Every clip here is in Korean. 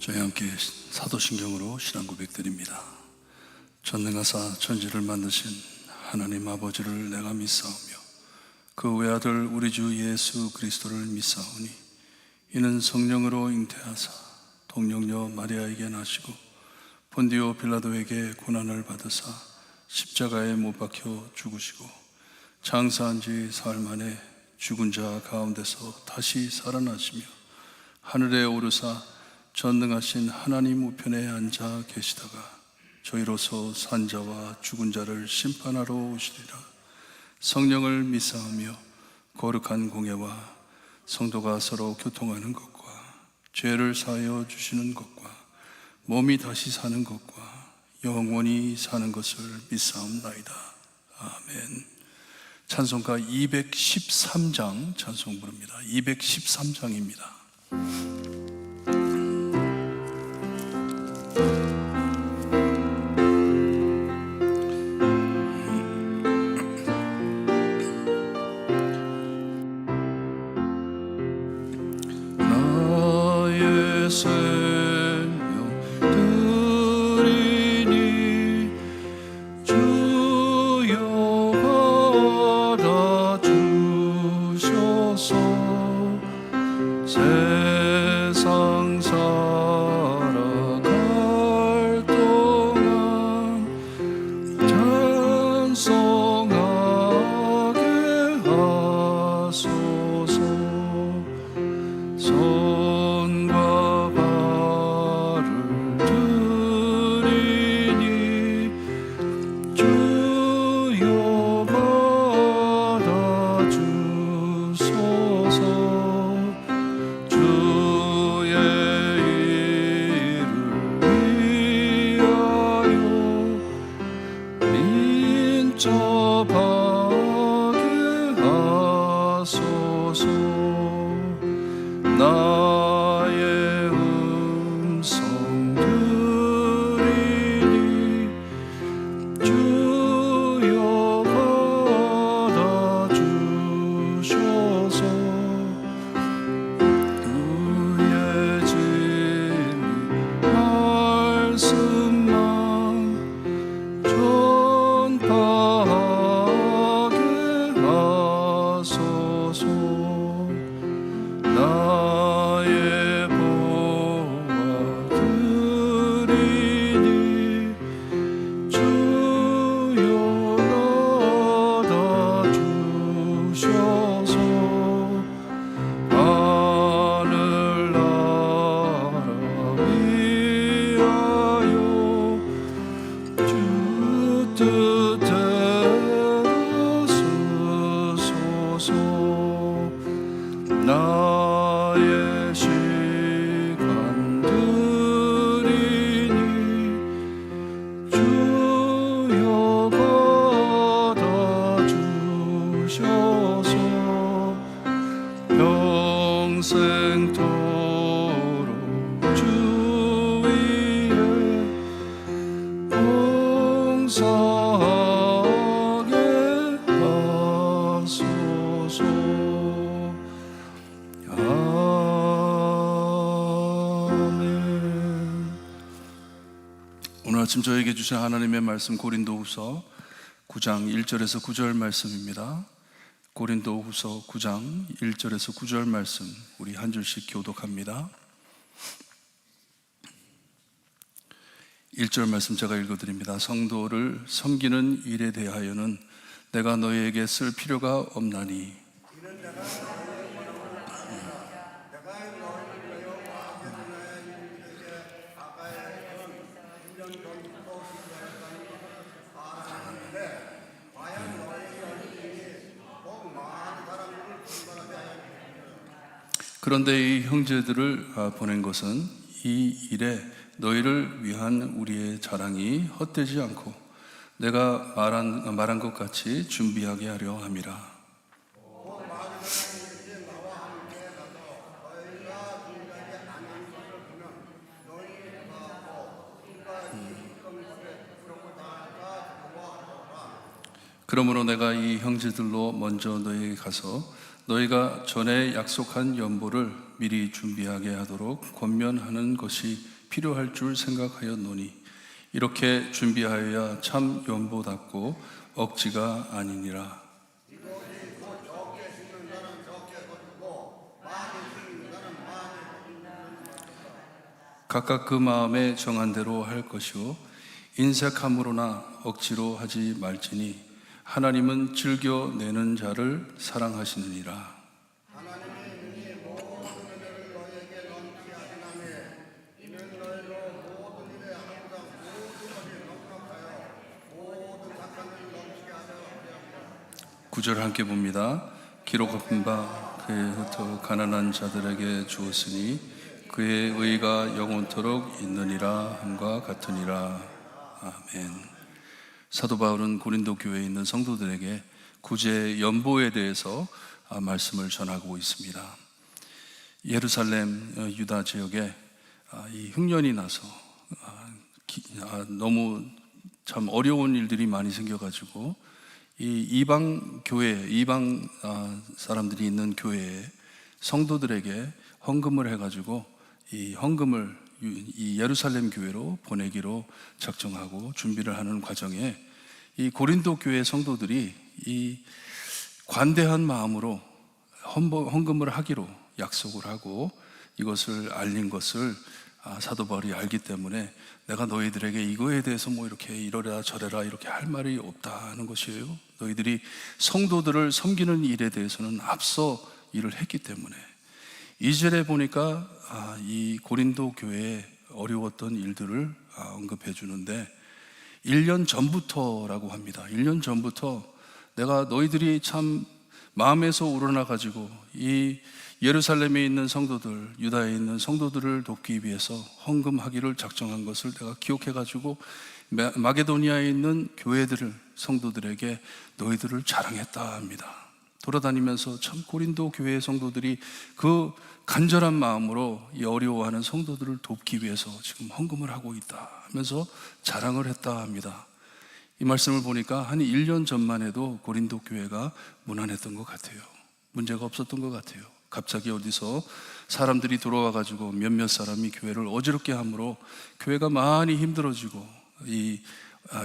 저희 함께 사도신경으로 신앙 고백드립니다. 전능하사 천지를 만드신 하나님 아버지를 내가 믿사오며 그 외아들 우리 주 예수 그리스도를 믿사오니 이는 성령으로 잉태하사 동령녀 마리아에게 나시고 본디오 빌라도에게 고난을 받으사 십자가에 못 박혀 죽으시고 장사한 지 사흘 만에 죽은 자 가운데서 다시 살아나시며 하늘에 오르사 전능하신 하나님 우편에 앉아 계시다가 저희로서 산 자와 죽은 자를 심판하러 오시리라. 성령을 믿사오며 거룩한 공예와 성도가 서로 교통하는 것과 죄를 사하여 주시는 것과 몸이 다시 사는 것과 영원히 사는 것을 믿사옵나이다. 아멘. 찬송가 213장 찬송 부릅니다. 213장입니다. 나의 음성 들으니 주여 받아주셔서 그의 진리 말씀만 전파하게 하소서. 나의 보아 드리니 주여 받아주셔서 하늘나라 위하여 주 뜻대로 쓰소서. 나의 시간 드리니 주여 받아주셔서 평생토록 주 위에 봉사하게 하소서. 오늘 아침 저에게 주신 하나님의 말씀 고린도후서 9장 1절에서 9절 말씀입니다. 고린도후서 9장 1절에서 9절 말씀 우리 한 줄씩 교독합니다. 1절 말씀 제가 읽어드립니다. 성도를 섬기는 일에 대하여는 내가 너희에게 쓸 필요가 없나니 그런데 이 형제들을 보낸 것은 이 일에 너희를 위한 우리의 자랑이 헛되지 않고 내가 말한 것 같이 준비하게 하려 함이라. 그러므로 내가 이 형제들로 먼저 너희에게 가서 너희가 전에 약속한 연보를 미리 준비하게 하도록 권면하는 것이 필요할 줄 생각하였노니 이렇게 준비하여야 참 연보답고 억지가 아니니라. 각각 그 마음에 정한 대로 할 것이요 인색함으로나 억지로 하지 말지니 하나님은 즐겨 내는 자를 사랑하시느니라. 구절 함께 봅니다. 기록한 바 그의 흩어 가난한 자들에게 주었으니 그의 의가 영원토록 있느니라 함과 같으니라. 아멘. 사도 바울은 고린도 교회에 있는 성도들에게 구제 연보에 대해서 말씀을 전하고 있습니다. 예루살렘 유다 지역에 이 흉년이 나서 너무 참 어려운 일들이 많이 생겨가지고 이 이방 교회, 이방 사람들이 있는 교회에 성도들에게 헌금을 해가지고 이 헌금을 이 예루살렘 교회로 보내기로 작정하고 준비를 하는 과정에 이 고린도 교회 성도들이 이 관대한 마음으로 헌금을 하기로 약속을 하고 이것을 알린 것을 사도 바울이 알기 때문에 내가 너희들에게 이거에 대해서 뭐 이렇게 이러라 저래라 이렇게 할 말이 없다는 것이에요. 너희들이 성도들을 섬기는 일에 대해서는 앞서 일을 했기 때문에 2절에 보니까 이 고린도 교회에 어려웠던 일들을 언급해 주는데 1년 전부터라고 합니다. 1년 전부터 내가 너희들이 참 마음에서 우러나 가지고 이 예루살렘에 있는 성도들, 유다에 있는 성도들을 돕기 위해서 헌금하기를 작정한 것을 내가 기억해 가지고 마게도니아에 있는 교회들을 성도들에게 너희들을 자랑했다 합니다. 돌아다니면서 참 고린도 교회의 성도들이 그 간절한 마음으로 이 어려워하는 성도들을 돕기 위해서 지금 헌금을 하고 있다 하면서 자랑을 했다 합니다. 이 말씀을 보니까 한 1년 전만 해도 고린도 교회가 무난했던 것 같아요. 문제가 없었던 것 같아요. 갑자기 어디서 사람들이 들어와 가지고 몇몇 사람이 교회를 어지럽게 함으로 교회가 많이 힘들어지고 이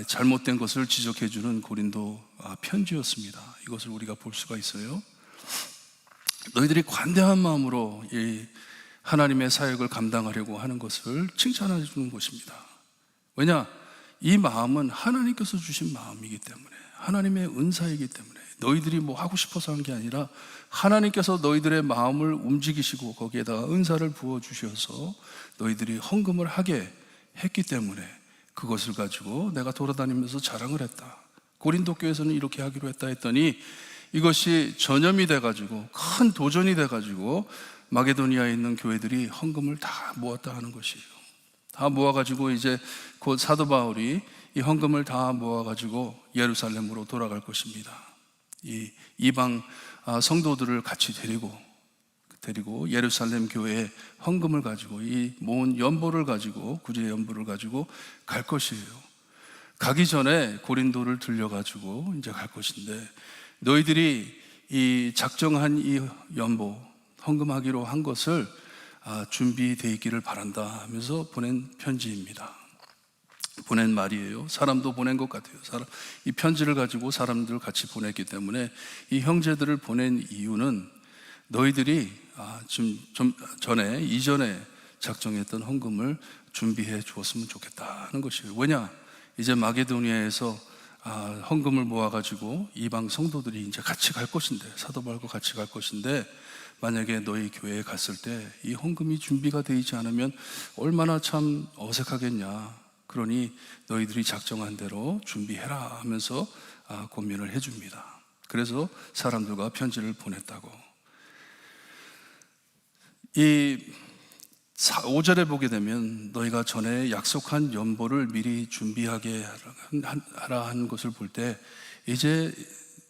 잘못된 것을 지적해 주는 고린도 편지였습니다. 이것을 우리가 볼 수가 있어요. 너희들이 관대한 마음으로 이 하나님의 사역을 감당하려고 하는 것을 칭찬해 주는 것입니다. 왜냐? 이 마음은 하나님께서 주신 마음이기 때문에, 하나님의 은사이기 때문에 너희들이 뭐 하고 싶어서 한 게 아니라 하나님께서 너희들의 마음을 움직이시고 거기에다가 은사를 부어주셔서 너희들이 헌금을 하게 했기 때문에 그것을 가지고 내가 돌아다니면서 자랑을 했다. 고린도 교회에서는 이렇게 하기로 했다 했더니 이것이 전염이 돼가지고 큰 도전이 돼가지고 마게도니아에 있는 교회들이 헌금을 다 모았다 하는 것이에요. 다 모아가지고 이제 곧 사도 바울이 이 헌금을 다 모아가지고 예루살렘으로 돌아갈 것입니다. 이 이방 성도들을 같이 데리고 예루살렘 교회에 헌금을 가지고 이 모은 연보를 가지고 구제 연보를 가지고 갈 것이에요. 가기 전에 고린도를 들려가지고 이제 갈 것인데 너희들이 이 작정한 이 연보 헌금하기로 한 것을 준비되어 있기를 바란다 하면서 보낸 편지입니다. 보낸 말이에요. 사람도 보낸 것 같아요. 이 편지를 가지고 사람들 같이 보냈기 때문에 이 형제들을 보낸 이유는 너희들이 좀 이전에 작정했던 헌금을 준비해 주었으면 좋겠다 하는 것이에요. 왜냐? 이제 마게도니아에서 헌금을 모아가지고 이방 성도들이 이제 같이 갈 것인데, 사도 바울과 같이 갈 것인데 만약에 너희 교회에 갔을 때 이 헌금이 준비가 되어 있지 않으면 얼마나 참 어색하겠냐. 그러니 너희들이 작정한 대로 준비해라 하면서 권면을 해줍니다. 그래서 사람들과 편지를 보냈다고. 이 5절에 보게 되면 너희가 전에 약속한 연보를 미리 준비하게 하라 하는 것을 볼 때 이제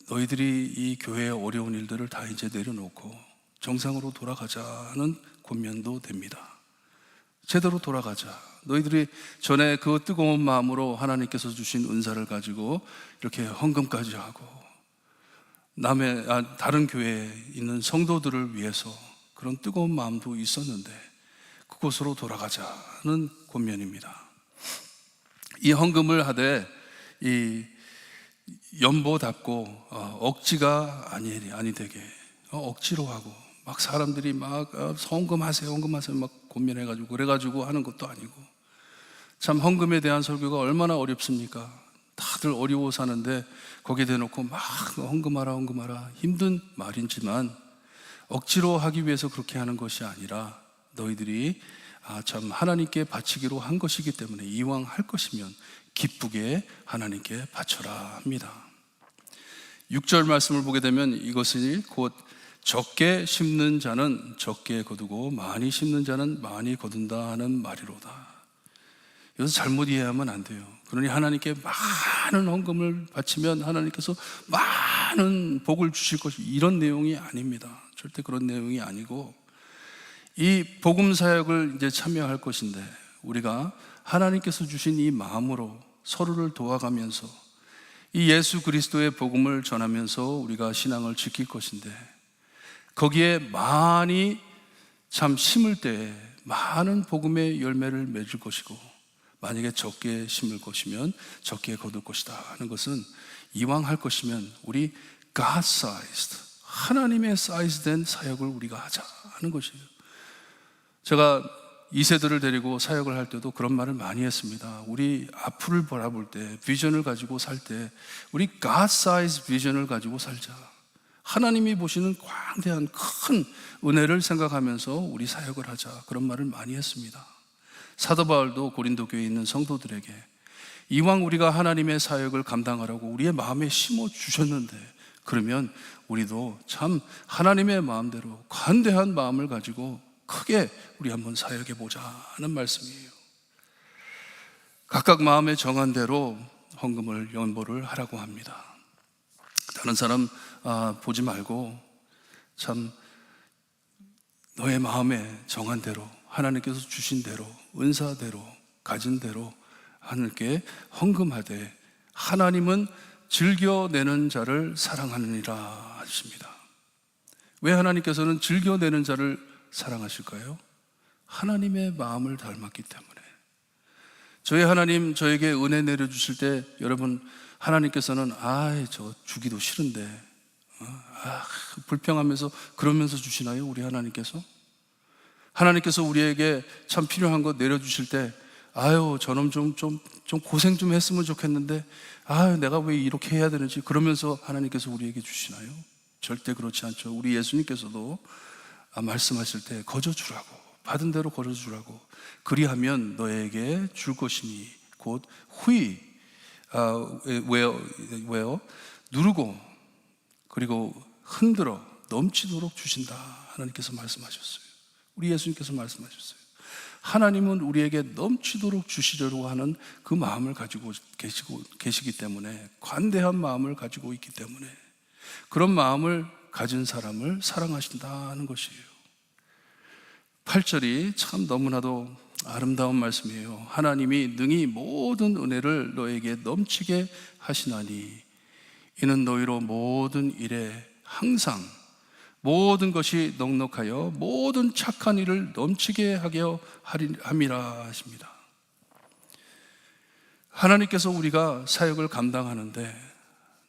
너희들이 이 교회의 어려운 일들을 다 이제 내려놓고 정상으로 돌아가자는 권면도 됩니다. 제대로 돌아가자. 너희들이 전에 그 뜨거운 마음으로 하나님께서 주신 은사를 가지고 이렇게 헌금까지 하고 다른 교회에 있는 성도들을 위해서 그런 뜨거운 마음도 있었는데 그곳으로 돌아가자는 권면입니다. 이 헌금을 하되 이 연보답고 억지가 아니 되게 억지로 하고 막 사람들이 막 헌금하세요 헌금하세요 막 권면해가지고 그래가지고 하는 것도 아니고, 참 헌금에 대한 설교가 얼마나 어렵습니까? 다들 어려워 사는데 거기에 대놓고 막 헌금하라 힘든 말이지만 억지로 하기 위해서 그렇게 하는 것이 아니라 너희들이 참 하나님께 바치기로 한 것이기 때문에 이왕 할 것이면 기쁘게 하나님께 바쳐라 합니다. 6절 말씀을 보게 되면 이것이 곧 적게 심는 자는 적게 거두고 많이 심는 자는 많이 거둔다 하는 말이로다. 이것을 잘못 이해하면 안 돼요. 그러니 하나님께 많은 헌금을 바치면 하나님께서 많은 복을 주실 것이, 이런 내용이 아닙니다. 절대 그런 내용이 아니고, 이 복음 사역을 이제 참여할 것인데 우리가 하나님께서 주신 이 마음으로 서로를 도와가면서 이 예수 그리스도의 복음을 전하면서 우리가 신앙을 지킬 것인데, 거기에 많이 참 심을 때 많은 복음의 열매를 맺을 것이고, 만약에 적게 심을 것이면 적게 거둘 것이다 하는 것은 이왕 할 것이면 우리 God sized, 하나님의 사이즈된 사역을 우리가 하자 하는 것이에요. 제가 2세들을 데리고 사역을 할 때도 그런 말을 많이 했습니다. 우리 앞을 바라볼 때, 비전을 가지고 살 때 우리 God size 비전을 가지고 살자. 하나님이 보시는 광대한 큰 은혜를 생각하면서 우리 사역을 하자, 그런 말을 많이 했습니다. 사도 바울도 고린도 교회에 있는 성도들에게 이왕 우리가 하나님의 사역을 감당하라고 우리의 마음에 심어 주셨는데, 그러면 우리도 참 하나님의 마음대로 관대한 마음을 가지고 크게 우리 한번 사역해 보자 하는 말씀이에요. 각각 마음에 정한 대로 헌금을 연보를 하라고 합니다. 다른 사람 보지 말고 참 너의 마음에 정한 대로, 하나님께서 주신 대로, 은사대로, 가진 대로 하나님께 헌금하되 하나님은 즐겨내는 자를 사랑하느니라 하십니다. 왜 하나님께서는 즐겨내는 자를 사랑하실까요? 하나님의 마음을 닮았기 때문에. 저희 하나님 저에게 은혜 내려주실 때 여러분, 하나님께서는 저 주기도 싫은데 불평하면서 그러면서 주시나요? 우리 하나님께서? 하나님께서 우리에게 참 필요한 것 내려주실 때 저놈 좀 고생 좀 했으면 좋겠는데 내가 왜 이렇게 해야 되는지 그러면서 하나님께서 우리에게 주시나요? 절대 그렇지 않죠. 우리 예수님께서도 말씀하실 때 거저주라고, 받은 대로 거저주라고, 그리하면 너에게 줄 것이니 곧 후히 누르고 그리고 흔들어 넘치도록 주신다 하나님께서 말씀하셨어요. 우리 예수님께서 말씀하셨어요. 하나님은 우리에게 넘치도록 주시려고 하는 그 마음을 가지고 계시기 때문에, 관대한 마음을 가지고 있기 때문에 그런 마음을 가진 사람을 사랑하신다는 것이에요. 8절이 참 너무나도 아름다운 말씀이에요. 하나님이 능히 모든 은혜를 너에게 넘치게 하시나니 이는 너희로 모든 일에 항상 모든 것이 넉넉하여 모든 착한 일을 넘치게 하게 함이라 하십니다. 하나님께서 우리가 사역을 감당하는데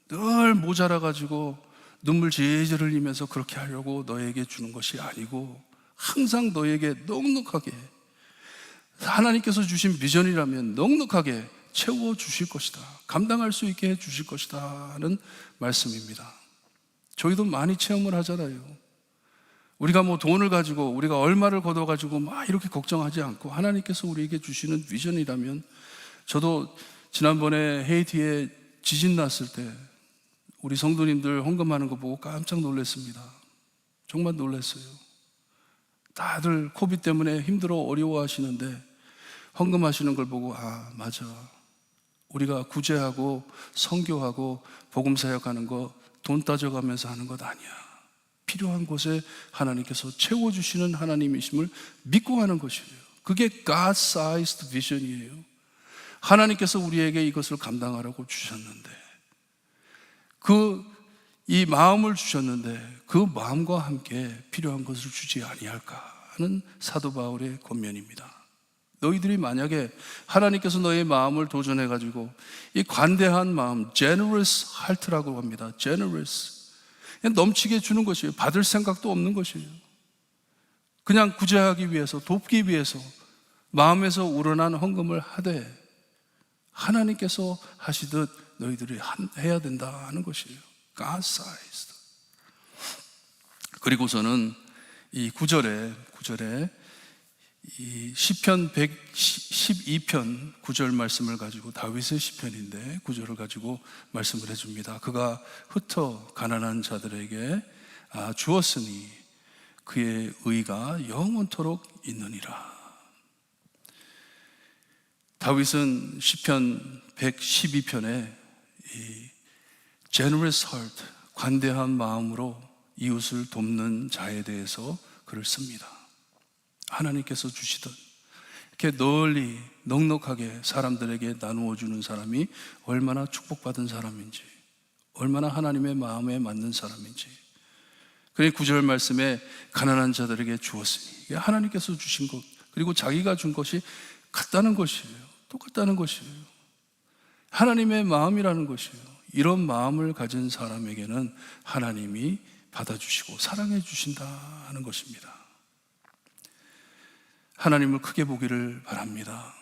늘 모자라가지고 눈물 질질 흘리면서 그렇게 하려고 너에게 주는 것이 아니고, 항상 너에게 넉넉하게, 하나님께서 주신 비전이라면 넉넉하게 채워주실 것이다, 감당할 수 있게 해주실 것이다 하는 말씀입니다. 저희도 많이 체험을 하잖아요. 우리가 돈을 가지고 우리가 얼마를 걷어가지고 막 이렇게 걱정하지 않고 하나님께서 우리에게 주시는 비전이라면, 저도 지난번에 헤이티에 지진 났을 때 우리 성도님들 헌금하는 거 보고 깜짝 놀랐습니다. 정말 놀랐어요. 다들 코비드 때문에 힘들어 어려워하시는데 헌금하시는 걸 보고 맞아, 우리가 구제하고 선교하고 복음 사역하는 거 돈 따져가면서 하는 것 아니야. 필요한 곳에 하나님께서 채워주시는 하나님이심을 믿고 하는 것이에요. 그게 God-sized vision이에요. 하나님께서 우리에게 이것을 감당하라고 주셨는데, 이 마음을 주셨는데 그 마음과 함께 필요한 것을 주지 아니할까 하는 사도 바울의 권면입니다. 너희들이 만약에 하나님께서 너의 마음을 도전해가지고 이 관대한 마음, generous heart라고 합니다. generous. 그냥 넘치게 주는 것이에요. 받을 생각도 없는 것이에요. 그냥 구제하기 위해서, 돕기 위해서 마음에서 우러난 헌금을 하되 하나님께서 하시듯 너희들이 해야 된다 하는 것이에요. God sized. 그리고서는 이 9절에 이 시편 112편 9절 말씀을 가지고, 다윗의 시편인데 9절을 가지고 말씀을 해줍니다. 그가 흩어 가난한 자들에게 주었으니 그의 의가 영원토록 있느니라. 다윗은 시편 112편에 이 generous heart, 관대한 마음으로 이웃을 돕는 자에 대해서 글을 씁니다. 하나님께서 주시던 이렇게 널리 넉넉하게 사람들에게 나누어 주는 사람이 얼마나 축복받은 사람인지, 얼마나 하나님의 마음에 맞는 사람인지. 그러니 9절 말씀에 가난한 자들에게 주었으니, 이게 하나님께서 주신 것, 그리고 자기가 준 것이 같다는 것이에요. 똑같다는 것이에요. 하나님의 마음이라는 것이에요. 이런 마음을 가진 사람에게는 하나님이 받아주시고 사랑해 주신다 하는 것입니다. 하나님을 크게 보기를 바랍니다.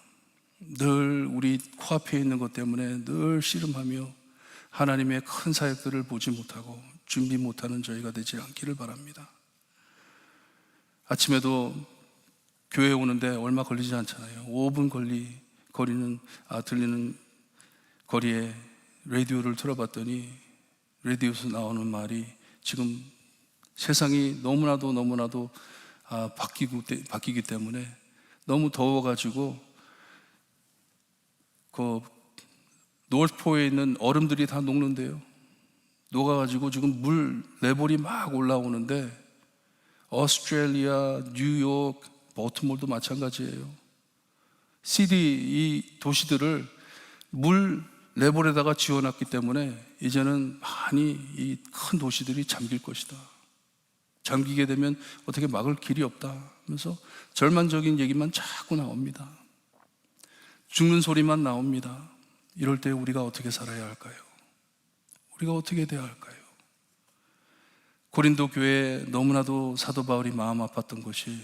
늘 우리 코앞에 있는 것 때문에 늘 씨름하며 하나님의 큰 사역들을 보지 못하고 준비 못하는 저희가 되지 않기를 바랍니다. 아침에도 교회에 오는데 얼마 걸리지 않잖아요. 5분 들리는 거리에 라디오를 틀어봤더니 라디오에서 나오는 말이 지금 세상이 너무나도 바뀌기 때문에 너무 더워가지고 그 노스포에 있는 얼음들이 다 녹는데요. 녹아가지고 지금 물 레벨이 막 올라오는데 오스트레일리아, 뉴욕, 버트몰도 마찬가지예요. 이 도시들을 물 레벨에다가 지어놨기 때문에 이제는 많이 이 큰 도시들이 잠길 것이다. 잠기게 되면 어떻게 막을 길이 없다 하면서 절망적인 얘기만 자꾸 나옵니다. 죽는 소리만 나옵니다. 이럴 때 우리가 어떻게 살아야 할까요? 우리가 어떻게 돼야 할까요? 고린도 교회에 너무나도 사도 바울이 마음 아팠던 것이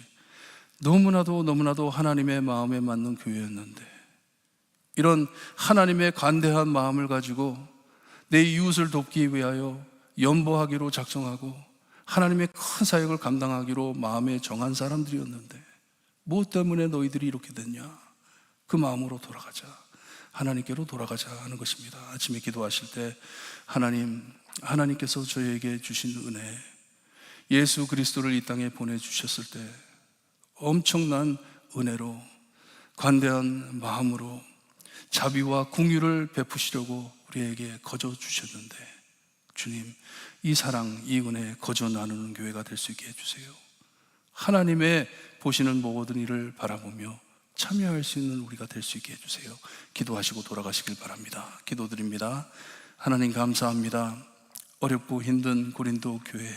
너무나도 하나님의 마음에 맞는 교회였는데, 이런 하나님의 관대한 마음을 가지고 내 이웃을 돕기 위하여 연보하기로 작정하고 하나님의 큰 사역을 감당하기로 마음에 정한 사람들이었는데, 무엇 때문에 너희들이 이렇게 됐냐? 그 마음으로 돌아가자, 하나님께로 돌아가자 하는 것입니다. 아침에 기도하실 때 하나님께서 저희에게 주신 은혜, 예수 그리스도를 이 땅에 보내주셨을 때 엄청난 은혜로 관대한 마음으로 자비와 긍휼을 베푸시려고 우리에게 거저 주셨는데, 주님, 이 사랑, 이 은혜 거저 나누는 교회가 될 수 있게 해주세요. 하나님의 보시는 모든 일을 바라보며 참여할 수 있는 우리가 될 수 있게 해주세요. 기도하시고 돌아가시길 바랍니다. 기도드립니다. 하나님 감사합니다. 어렵고 힘든 고린도 교회,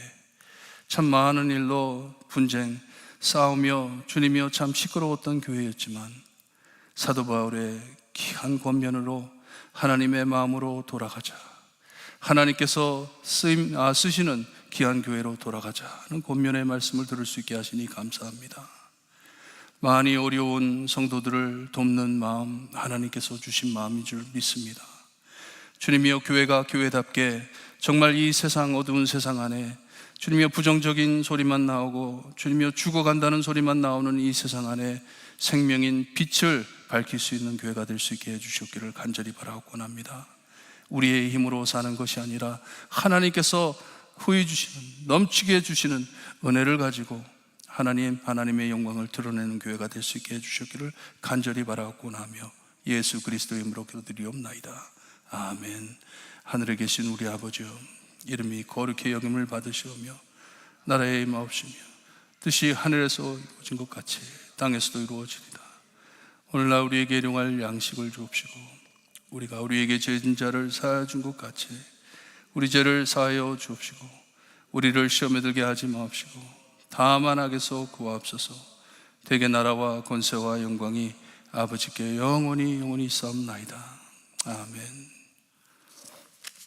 참 많은 일로 분쟁, 싸우며 주님이여 참 시끄러웠던 교회였지만 사도 바울의 귀한 권면으로 하나님의 마음으로 돌아가자, 하나님께서 쓰시는 귀한 교회로 돌아가자는 권면의 말씀을 들을 수 있게 하시니 감사합니다. 많이 어려운 성도들을 돕는 마음, 하나님께서 주신 마음인 줄 믿습니다. 주님이여, 교회가 교회답게 정말 이 세상, 어두운 세상 안에 주님이여 부정적인 소리만 나오고 주님이여 죽어간다는 소리만 나오는 이 세상 안에 생명인 빛을 밝힐 수 있는 교회가 될 수 있게 해주시기를 간절히 바라고 원합니다. 우리의 힘으로 사는 것이 아니라 하나님께서 후히 주시는, 넘치게 해주시는 은혜를 가지고 하나님의 영광을 드러내는 교회가 될 수 있게 해주시기를 간절히 바라고 원하며 예수 그리스도의 이름으로 기도드리옵나이다. 아멘. 하늘에 계신 우리 아버지여, 이름이 거룩히 여김을 받으시오며 나라의 임하옵시며 뜻이 하늘에서 이루어진 것 같이 땅에서도 이루어지리다. 오늘날 우리에게 일용할 양식을 주옵시고 우리가 우리에게 죄진 자를 사하여 준 것 같이 우리 죄를 사하여 주옵시고 우리를 시험에 들게 하지 마옵시고 다만 악에서 구하옵소서. 대개 나라와 권세와 영광이 아버지께 영원히 있사옵나이다. 아멘.